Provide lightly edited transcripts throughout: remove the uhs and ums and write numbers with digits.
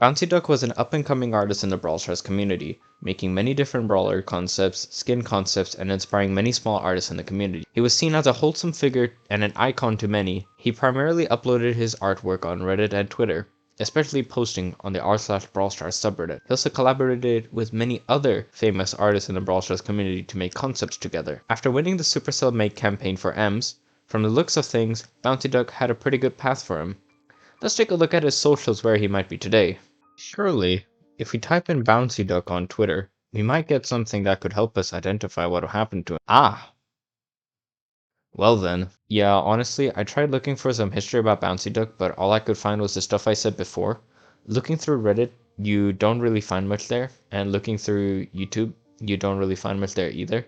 BouncyDuck was an up-and-coming artist in the Brawl Stars community, making many different brawler concepts, skin concepts, and inspiring many small artists in the community. He was seen as a wholesome figure and an icon to many. He primarily uploaded his artwork on Reddit and Twitter, especially posting on the r/BrawlStars subreddit. He also collaborated with many other famous artists in the Brawl Stars community to make concepts together. After winning the Supercell Make campaign for Ems, from the looks of things, BouncyDuck had a pretty good path for him. Let's take a look at his socials where he might be today. Surely, if we type in BouncyDuck on Twitter, we might get something that could help us identify what happened to him. Ah! Well then. Yeah, honestly, I tried looking for some history about BouncyDuck, but all I could find was the stuff I said before. Looking through Reddit, you don't really find much there, and looking through YouTube, you don't really find much there either.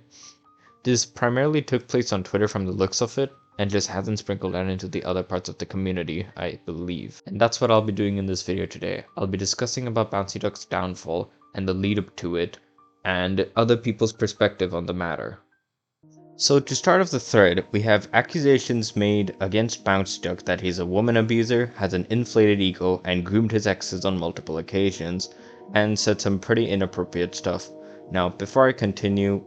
This primarily took place on Twitter from the looks of it, and just hasn't sprinkled out into the other parts of the community, I believe. And that's what I'll be doing in this video today. I'll be discussing about BouncyDuck's downfall, and the lead up to it, and other people's perspective on the matter. So to start off the thread, we have accusations made against BouncyDuck that he's a woman abuser, has an inflated ego, and groomed his exes on multiple occasions, and said some pretty inappropriate stuff. Now, before I continue,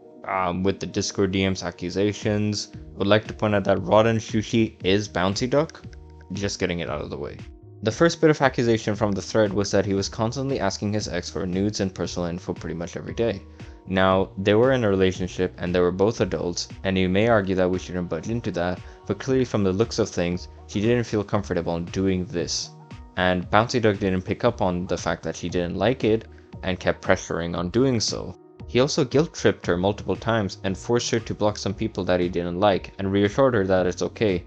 with the Discord DMs accusations, would like to point out that Rotten Sushi is BouncyDuck. Just getting it out of the way. The first bit of accusation from the thread was that he was constantly asking his ex for nudes and personal info pretty much every day. Now, they were in a relationship and they were both adults, and you may argue that we shouldn't budge into that, but clearly from the looks of things, she didn't feel comfortable in doing this. And BouncyDuck didn't pick up on the fact that she didn't like it, and kept pressuring on doing so. He also guilt-tripped her multiple times and forced her to block some people that he didn't like, and reassured her that it's okay.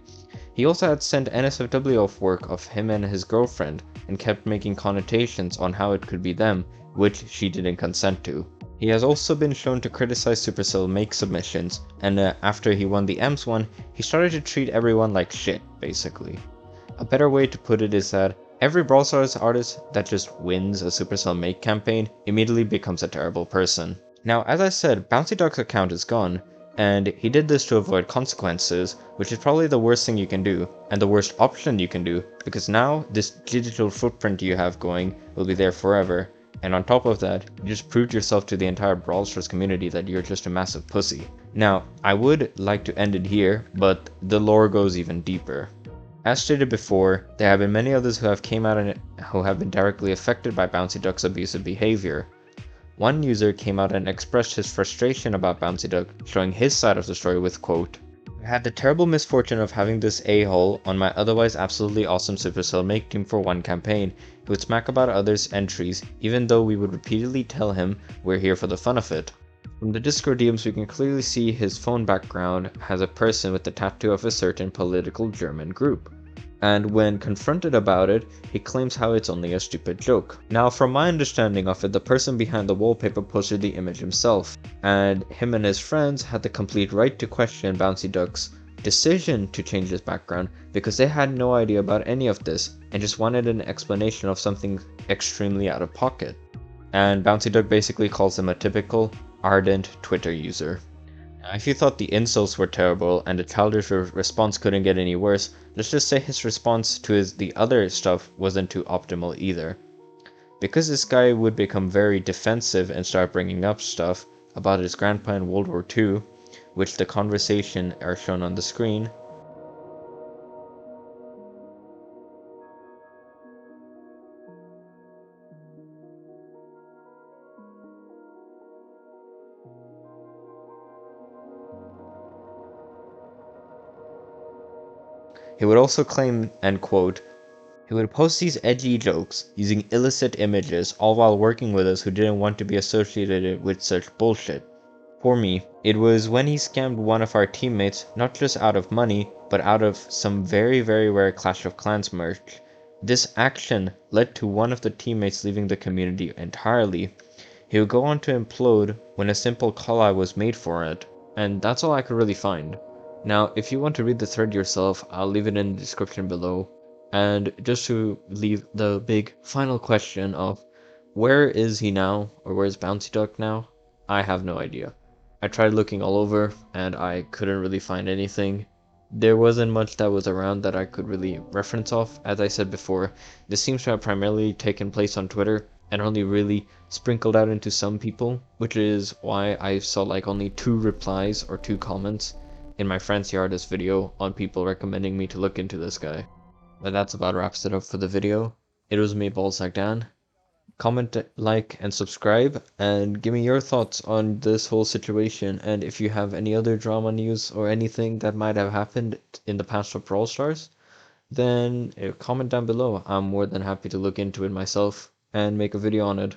He also had sent NSFW of work of him and his girlfriend, and kept making connotations on how it could be them, which she didn't consent to. He has also been shown to criticize Supercell Make submissions, and after he won the EMS one, he started to treat everyone like shit, basically. A better way to put it is that every Brawl Stars artist that just wins a Supercell Make campaign immediately becomes a terrible person. Now, as I said, BouncyDuck's account is gone, and he did this to avoid consequences, which is probably the worst thing you can do, and the worst option you can do, because now this digital footprint you have going will be there forever, and on top of that, you just proved yourself to the entire Brawl Stars community that you're just a massive pussy. Now, I would like to end it here, but the lore goes even deeper. As stated before, there have been many others who have came out and who have been directly affected by BouncyDuck's abusive behavior. One user came out and expressed his frustration about BouncyDuck, showing his side of the story with quote, "I had the terrible misfortune of having this a-hole on my otherwise absolutely awesome Supercell Make team for one campaign. He would smack about others' entries, even though we would repeatedly tell him we're here for the fun of it." From the Discord DMs we can clearly see his phone background has a person with the tattoo of a certain political German group. And when confronted about it, he claims how it's only a stupid joke. Now, from my understanding of it, the person behind the wallpaper posted the image himself, and him and his friends had the complete right to question BouncyDuck's decision to change his background because they had no idea about any of this and just wanted an explanation of something extremely out of pocket. And BouncyDuck basically calls him a typical, ardent Twitter user. If you thought the insults were terrible and the childish response couldn't get any worse, let's just say his response to the other stuff wasn't too optimal either. Because this guy would become very defensive and start bringing up stuff about his grandpa in World War II, which the conversation are shown on the screen. He would also claim, and quote, "He would post these edgy jokes, using illicit images, all while working with us who didn't want to be associated with such bullshit. For me, it was when he scammed one of our teammates, not just out of money, but out of some very rare Clash of Clans merch. This action led to one of the teammates leaving the community entirely. He would go on to implode when a simple call-out was made for it, and that's all I could really find." Now, if you want to read the thread yourself, I'll leave it in the description below. And just to leave the big final question of, where is he now, or where's BouncyDuck now? I have no idea. I tried looking all over, and I couldn't really find anything. There wasn't much that was around that I could really reference off. As I said before, this seems to have primarily taken place on Twitter and only really sprinkled out into some people, which is why I saw like only 2 replies or 2 comments in my Fancy Artist video on people recommending me to look into this guy. But that's about wraps it up for the video. It was me, BouncyDuck. Comment, like, and subscribe, and give me your thoughts on this whole situation, and if you have any other drama news or anything that might have happened in the past of Brawl Stars, then comment down below. I'm more than happy to look into it myself and make a video on it.